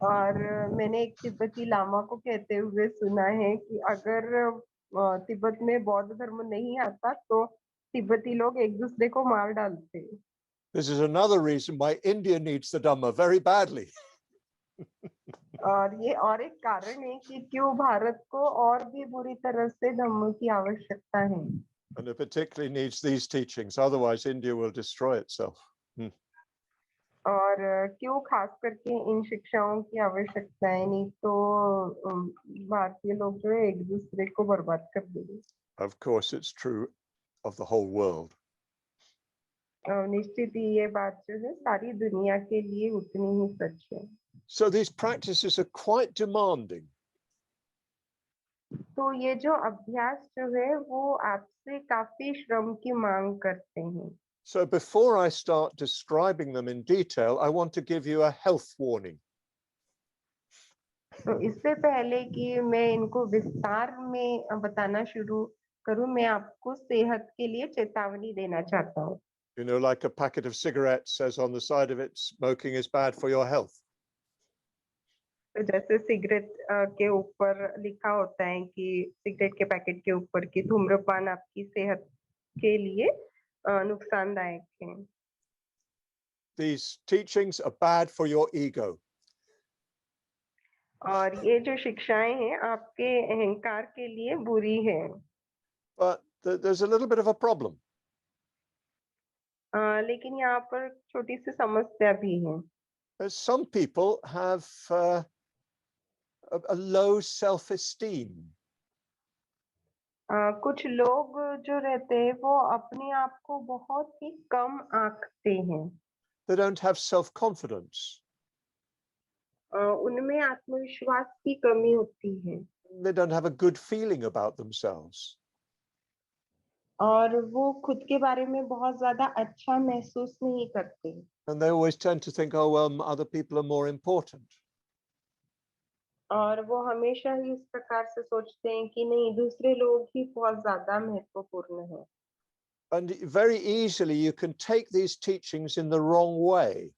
और मैंने एक तिब्बती लामा को कहते हुए सुना है कि अगर तिब्बत में बौद्ध धर्म नहीं आता तो तिब्बती लोग एक दूसरे को मार डालते। This is another reason why India needs the Dhamma very badly. और ये और एक कारण है कि क्यों भारत को और भी बुरी तरह से धम्म की आवश्यकता है। And it particularly needs these teachings, otherwise India will destroy itself. और क्यों खास करके इन शिक्षाओं की आवश्यकता है, नहीं तो भारतीय लोग जो है एक दूसरे को बर्बाद कर देंगे। Of course, it's true of the whole world. निश्चित ही ये बात जो है सारी दुनिया के लिए उतनी ही सच है। So these practices are quite demanding. तो ये जो अभ्यास जो है वो आपसे काफी श्रम की मांग करते हैं। So before I start describing them in detail, I want to give you a health warning. तो इससे पहले कि मैं इनको विस्तार में बताना शुरू करूं, मैं आपको सेहत के लिए चेतावनी देना चाहता हूँ। You know, like a packet of cigarettes says on the side of it, smoking is bad for your health. तो जैसे सिगरेट के ऊपर लिखा होता है कि सिगरेट के पैकेट के ऊपर कि धूम्रपान आपकी सेहत के लिए नुकसानदायक है। These teachings are bad for your ego. और ये जो शिक्षाएं हैं आपके अहंकार के लिए बुरी है। But there's a little bit of a problem. लेकिन यहाँ पर छोटी सी समस्या भी है। Some people have a low self-esteem. कुछ लोग जो रहते हैं वो अपने आप को बहुत ही कम आंकते हैं। They don't have self-confidence. उनमें आत्मविश्वास की कमी होती है They don't have a good feeling about themselves. और वो खुद के बारे में बहुत ज्यादा अच्छा महसूस नहीं करते। And they always tend to think, oh, well, other people are more important. और वो हमेशा ही इस प्रकार से सोचते हैं कि नहीं, दूसरे लोग ही बहुत ज्यादा महत्वपूर्ण है। And very easily you can take these teachings in the wrong way.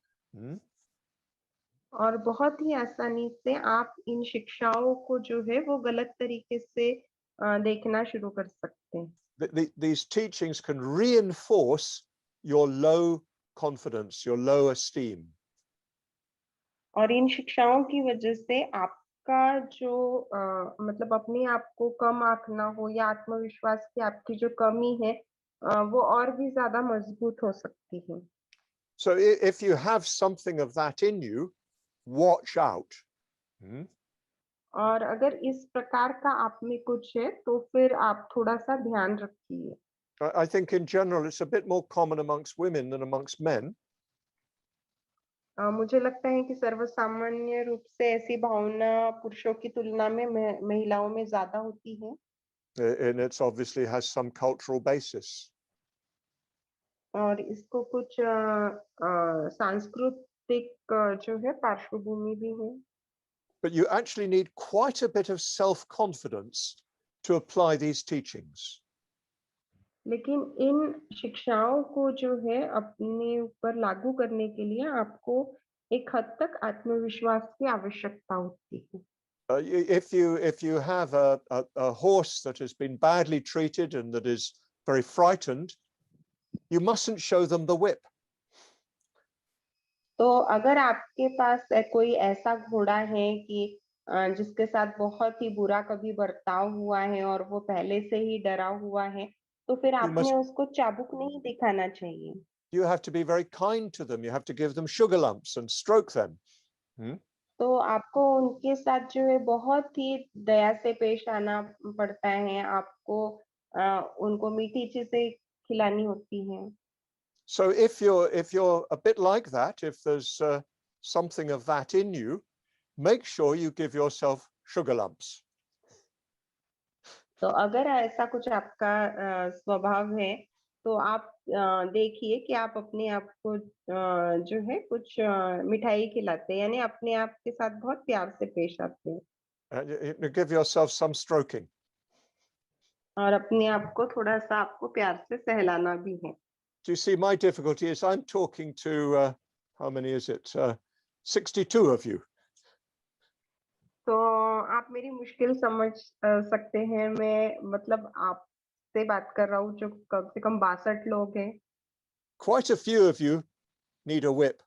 और बहुत ही आसानी से आप इन शिक्षाओं को जो है वो गलत तरीके से देखना शुरू कर सकते हैं। These teachings can reinforce your low confidence, your low esteem. और इन शिक्षाओं की वजह से आपका जो मतलब अपने आप को कम आंकना हो या आत्मविश्वास की आपकी जो कमी है वो और भी ज्यादा मजबूत हो सकती है। So if you have something of that in you, watch out. और अगर इस प्रकार का आप में कुछ है तो फिर आप थोड़ा सा ध्यान रखिए। I think in general it's a bit more common amongst women than amongst men. मुझे लगता है कि सर्वसामान्य रूप से ऐसी भावना पुरुषों की तुलना में महिलाओं में ज्यादा होती है। And it obviously has some cultural basis. और इसको कुछ सांस्कृतिक जो है पार्श्वभूमि भी है। But you actually need quite a bit of self-confidence to apply these teachings. लेकिन इन शिक्षाओं को जो है अपने ऊपर लागू करने के लिए आपको एक हद तक आत्मविश्वास की आवश्यकता होती है। If you have a horse that has been badly treated and that is very frightened, you mustn't show them the whip. तो अगर आपके पास कोई ऐसा घोड़ा है कि जिसके साथ बहुत ही बुरा कभी बर्ताव हुआ है और वो पहले से ही डरा हुआ है, तो फिर You आपने must उसको चाबुक नहीं दिखाना चाहिए। you have to be very kind to them. You have to give them sugar lumps and stroke them. तो आपको उनके साथ जो है बहुत ही दया से पेश आना पड़ता है। आपको उनको मीठी चीजें खिलानी होती हैं। So if you're a bit like that, if there's something of that in you, make sure you give yourself sugar lumps. तो अगर ऐसा कुछ आपका स्वभाव है तो आप देखिए कि आप अपने आप को जो है कुछ मिठाई खिलाते हैं, यानी अपने आप के साथ बहुत प्यार से पेश आते हैं Give yourself some stroking. और अपने आप को थोड़ा सा आपको प्यार से सहलाना भी है। Do you see my difficulty is I'm talking to how many is it? 62 of you. तो आप मेरी मुश्किल समझ सकते हैं। मैं मतलब आपसे बात कर रहा हूँ जो कम से कम 62 लोग हैं। Quite a few of you need a whip.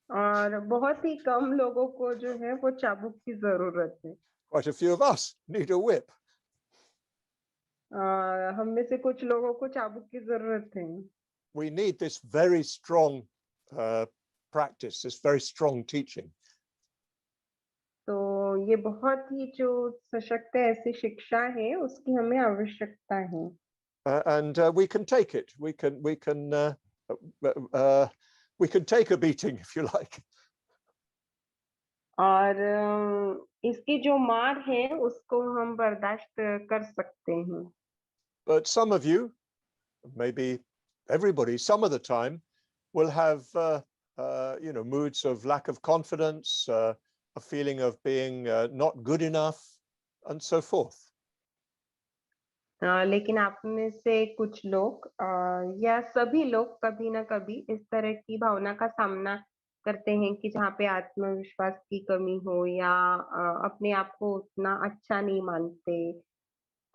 और बहुत ही कम लोगों को जो है वो चाबुक की जरूरत है। Quite a few of us need a whip. हम में से कुछ लोगों को चाबुक की जरूरत है। We need this very strong practice, this very strong teaching. तो ये बहुत ही जो सशक्त ऐसी शिक्षा है उसकी हमें आवश्यकता है। And we can take it. We can take a beating if you like. और इसकी जो मार है उसको हम बर्दाश्त कर सकते हैं। But some of you, maybe everybody, some of the time, will have moods of lack of confidence, a feeling of being not good enough, and so forth. लेकिन आप में से कुछ लोग या सभी लोग कभी ना कभी इस तरह की भावना का सामना करते हैं कि जहाँ पे आत्मविश्वास की कमी हो या अपने आप को उतना अच्छा नहीं मानते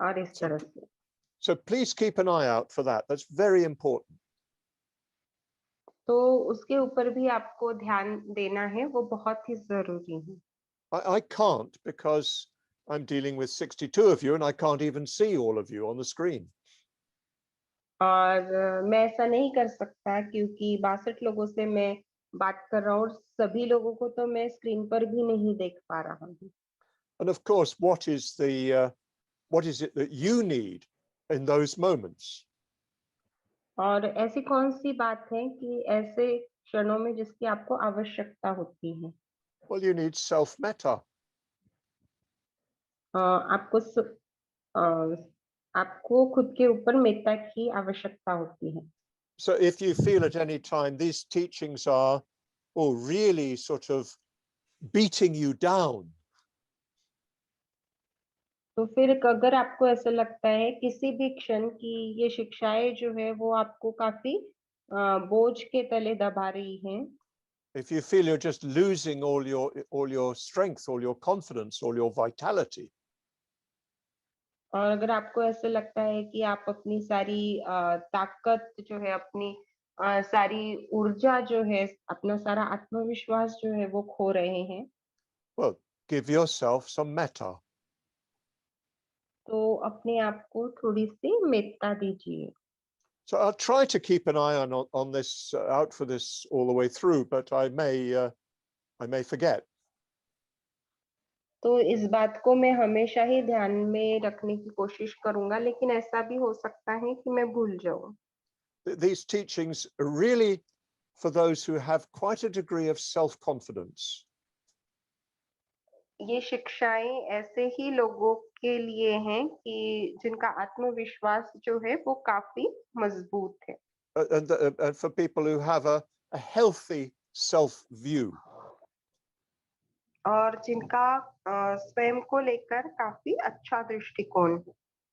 और इस So, तरह से। so please keep an eye out for that. That's very important. तो उसके ऊपर भी आपको ध्यान देना है, वो बहुत ही जरूरी है। I can't, because I'm dealing with 62 of you and I can't even see all of you on the screen. और मैं ऐसा नहीं कर सकता क्योंकि 62 लोगों से मैं बात कर रहा हूँ और सभी लोगों को तो मैं स्क्रीन पर भी नहीं देख पा रहा हूँ। And of course, what is it that you need in those moments? और ऐसी कौन सी बात है कि ऐसे क्षणों में जिसकी आपको आवश्यकता होती है? Well, you need self-metta. आपको आपको खुद के ऊपर मेत्ता की आवश्यकता होती है। So if you feel at any time these teachings are really sort of beating you down, तो फिर अगर आपको ऐसा लगता है किसी भी क्षण की ये शिक्षाएं जो है वो आपको काफी बोझ के तले दबा रही हैं, if you feel you're just losing all your strength, all your confidence, all your vitality, और अगर आपको ऐसा लगता है कि आप अपनी सारी ताकत जो है, अपनी सारी ऊर्जा जो है, अपना सारा आत्मविश्वास जो है वो खो रहे हैं, well, give yourself some metta. तो अपने आप को थोड़ी सी मेत्ता दीजिए। So I'll try to keep an eye on this, out for this all the way through, but I may forget. तो इस बात को मैं हमेशा ही ध्यान में रखने की कोशिश करूंगा, लेकिन ऐसा भी हो सकता है कि मैं भूल जाऊं। These teachings are really for those who have quite a degree of self-confidence. ये शिक्षाएं ऐसे ही लोगों के लिए हैं कि जिनका आत्मविश्वास जो है वो काफी मजबूत है, And for people who have a healthy self-view. और जिनका स्वयं को लेकर काफी अच्छा दृष्टिकोण है,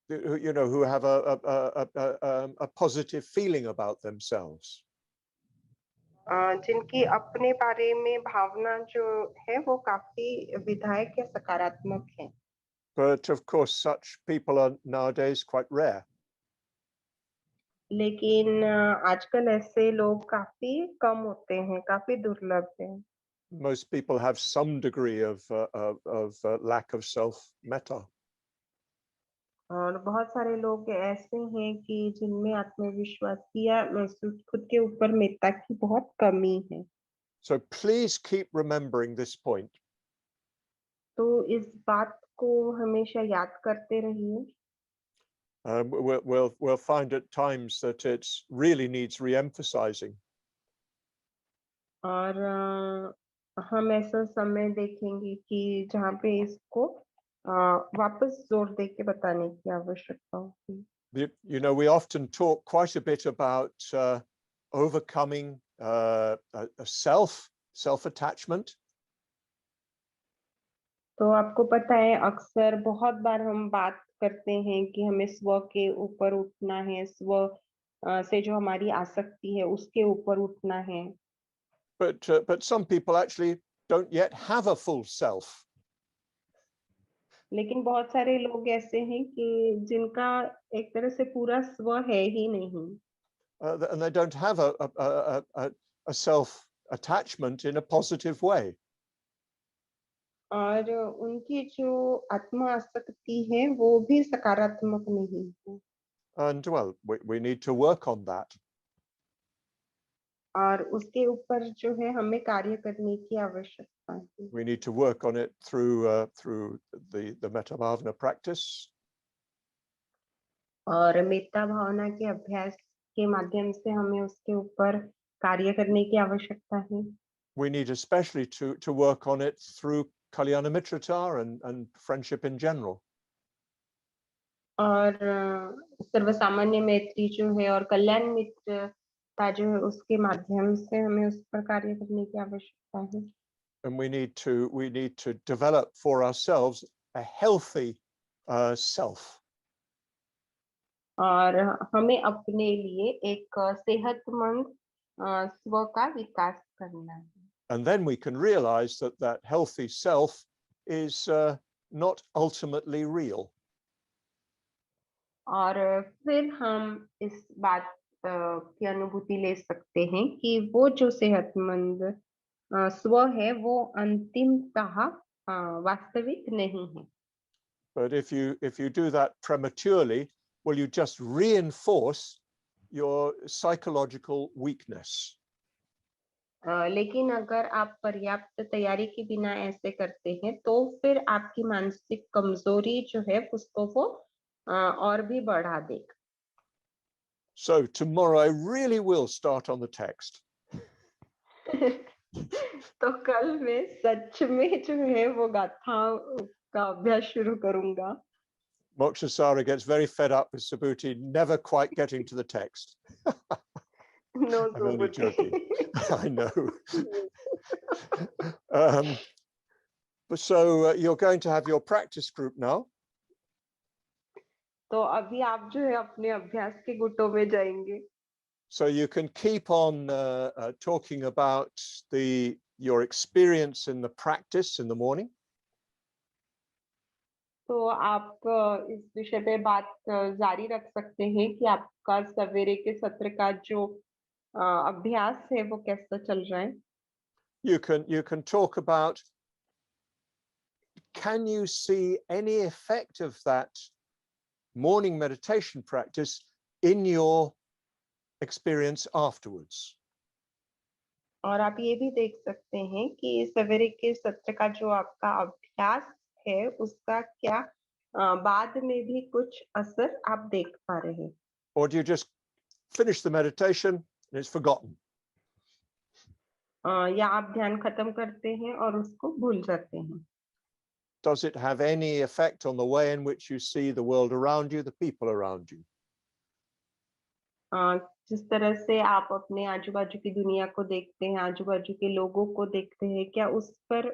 Who have a positive feeling about themselves. जिनकी अपने बारे में भावना जो है वो काफी विधायक या सकारात्मक है। But of course, such people are nowadays quite rare. लेकिन आजकल ऐसे लोग काफी कम होते हैं, काफी दुर्लभ है। Most people have some degree of lack of self-metta. और बहुत सारे लोग ऐसे हैं कि जिनमें आत्मविश्वास की या महसूस खुद के ऊपर मेत्ता की बहुत कमी है। So please keep remembering this point. तो इस बात को हमेशा याद करते रहिए। We'll find at times that it really needs re-emphasizing. और हम ऐसा समय देखेंगे कि जहाँ पे इसको वापस जोर दे के बताने की आवश्यकता होगी। We often talk quite a bit about overcoming a self-attachment. तो आपको पता है अक्सर बहुत बार हम बात करते हैं कि हमें स्व के ऊपर उठना है, स्व से जो हमारी आसक्ति है उसके ऊपर उठना है। But some people actually don't yet have a full self. लेकिन बहुत सारे लोग ऐसे हैं कि जिनका एक तरह से पूरा स्व है ही नहीं, And they don't have a self-attachment in a positive way. और उनकी जो आत्म आसक्ति है वो भी सकारात्मक नहीं है। And well, we need to work on that. और उसके ऊपर जो है हमें कार्य करने की आवश्यकता है। We need to work on it through the metta bhavana practice. और मेत्ता भावना के अभ्यास के माध्यम से हमें उसके ऊपर कार्य करने की आवश्यकता है। We need especially to work on it through kalyana mitrata and friendship in general. और सर्वसामान्य मैत्री जो है और कल्याण मित्रता जो है उसके माध्यम से हमें उस पर कार्य करने की आवश्यकता है। and we need to develop for ourselves a healthy self. और हमें अपने लिए एक सेहतमंद स्व का विकास करना है. And then we can realize that that healthy self is not ultimately real. और फिर हम इस बात की अनुभूति ले सकते हैं कि वो जो सेहतमंद स्व है वो अंतिमतः वास्तविक नहीं है. But if you do that prematurely, well, you just reinforce your psychological weakness. लेकिन अगर आप पर्याप्त तैयारी के बिना ऐसे करते हैं तो फिर आपकी मानसिक कमजोरी जो है उसको वो और भी बढ़ा देगा. So tomorrow I really will start on the text. तो कल मैं सच में जो है वो गाथा का अभ्यास शुरू करूंगा. Mokshasara gets very fed up with Subhuti never quite getting to the text. No, I'm only Subhuti. joking. I know. But so you're going to have your practice group now. तो अभी आप जो है अपने अभ्यास के गुटों में जाएंगे. So you can keep on talking about your experience in the practice in the morning. तो आप इस विषय पे बात जारी रख सकते हैं कि आपका सवेरे के सत्र का जो अभ्यास है वो कैसा चल रहा है. You can talk about, can you see any effect of that morning meditation practice in your experience afterwards? और आप ये भी देख सकते हैं कि सवेरे के सत्र का जो आपका अभ्यास है उसका क्या बाद में भी कुछ असर आप देख पा रहे हैं. Or do you just finish the meditation and it's forgotten? या आप ध्यान खत्म करते हैं और उसको भूल जाते हैं. Does it have any effect on the way in which you see the world around you, the people around you? जिस तरह से आप अपने आजू बाजू की दुनिया को देखते हैं, आजू बाजू के लोगों को देखते हैं, क्या उस पर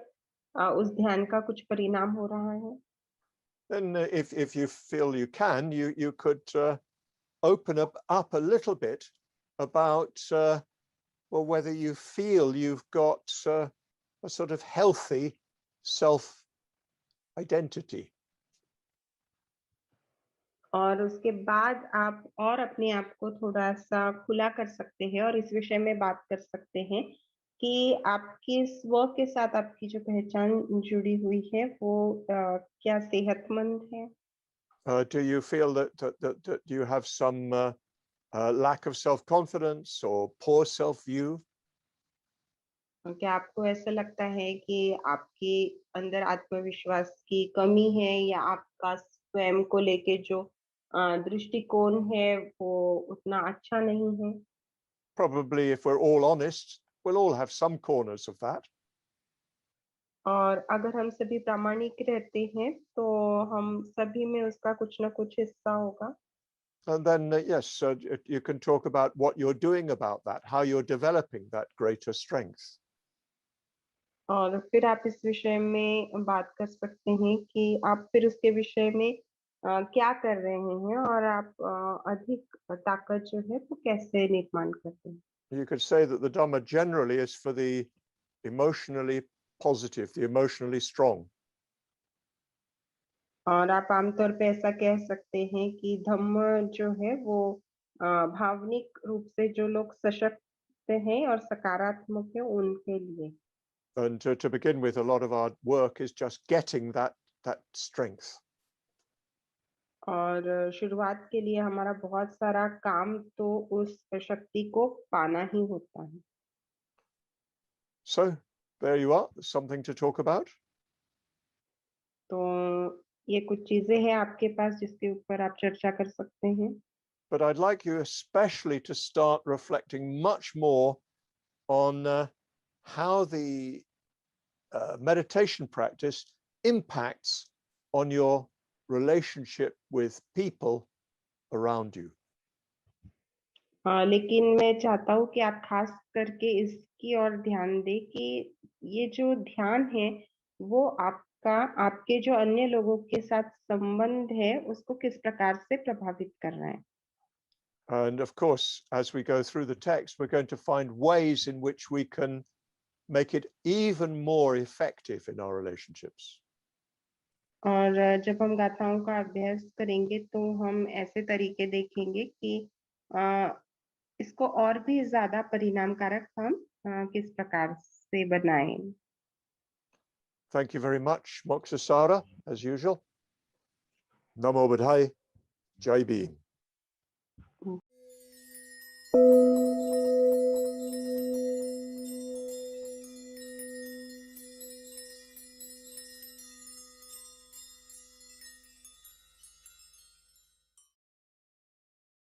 उस ध्यान का कुछ परिणाम हो रहा है? Then if you feel you can, you could open up a little bit about well, whether you feel you've got a sort of healthy self identity. और उसके बाद आप और अपने आप को थोड़ा सा खुला कर सकते हैं और इस विषय में बात कर सकते हैं कि आपके स्व के साथ आपकी जो पहचान जुड़ी हुई है वो क्या सेहतमंद है? Do you feel that you have some lack of self-confidence or poor self-view? क्या आपको ऐसा लगता है कि आपके अंदर आत्मविश्वास की कमी है या आपका स्वयं को लेके जो दृष्टिकोण है वो उतना अच्छा नहीं है? Probably, if we're all honest, we'll all have some corners of that. और अगर हम सभी प्रामाणिक रहते हैं तो हम सभी में उसका कुछ ना कुछ हिस्सा होगा. And then, yes, you can talk about what you're doing about that, how you're developing that greater strength. और फिर आप इस विषय में बात कर सकते हैं कि आप फिर उसके विषय में क्या कर रहे हैं और आप अधिक ताकत जो है वो कैसे निर्माण करते हैं. You could say that the Dhamma generally is for the emotionally positive, the emotionally strong. और आप आमतौर पे ऐसा कह सकते हैं कि धम्म जो है वो भावनिक रूप से जो लोग सशक्त हैं और सकारात्मक है उनके लिए. And to begin with, a lot of our work is just getting that strength. और शुरुआत के लिए हमारा बहुत सारा काम तो उस शक्ति को पाना ही होता है. So there you are, something to talk about. तो ये कुछ चीजें हैं आपके पास जिसके ऊपर आप चर्चा कर सकते हैं. But I'd like you especially to start reflecting much more on how the meditation practice impacts on your relationship with people around you. लेकिन मैं चाहता हूँ कि आप खास करके इसकी ओर ध्यान दें कि ये जो ध्यान है वो आपका आपके जो अन्य लोगों के साथ संबंध है उसको किस प्रकार से प्रभावित कर रहा है। And of course, as we go through the text, we're going to find ways in which we can make it even more effective in our relationships. और जब हम गाथाओं का अभ्यास करेंगे तो हम ऐसे तरीके देखेंगे कि इसको और भी ज्यादा परिणामकारक हम किस प्रकार से बनाएं। Thank you very much, Moksha Sara, as usual. Namo Buddhaya, Jai Bhim.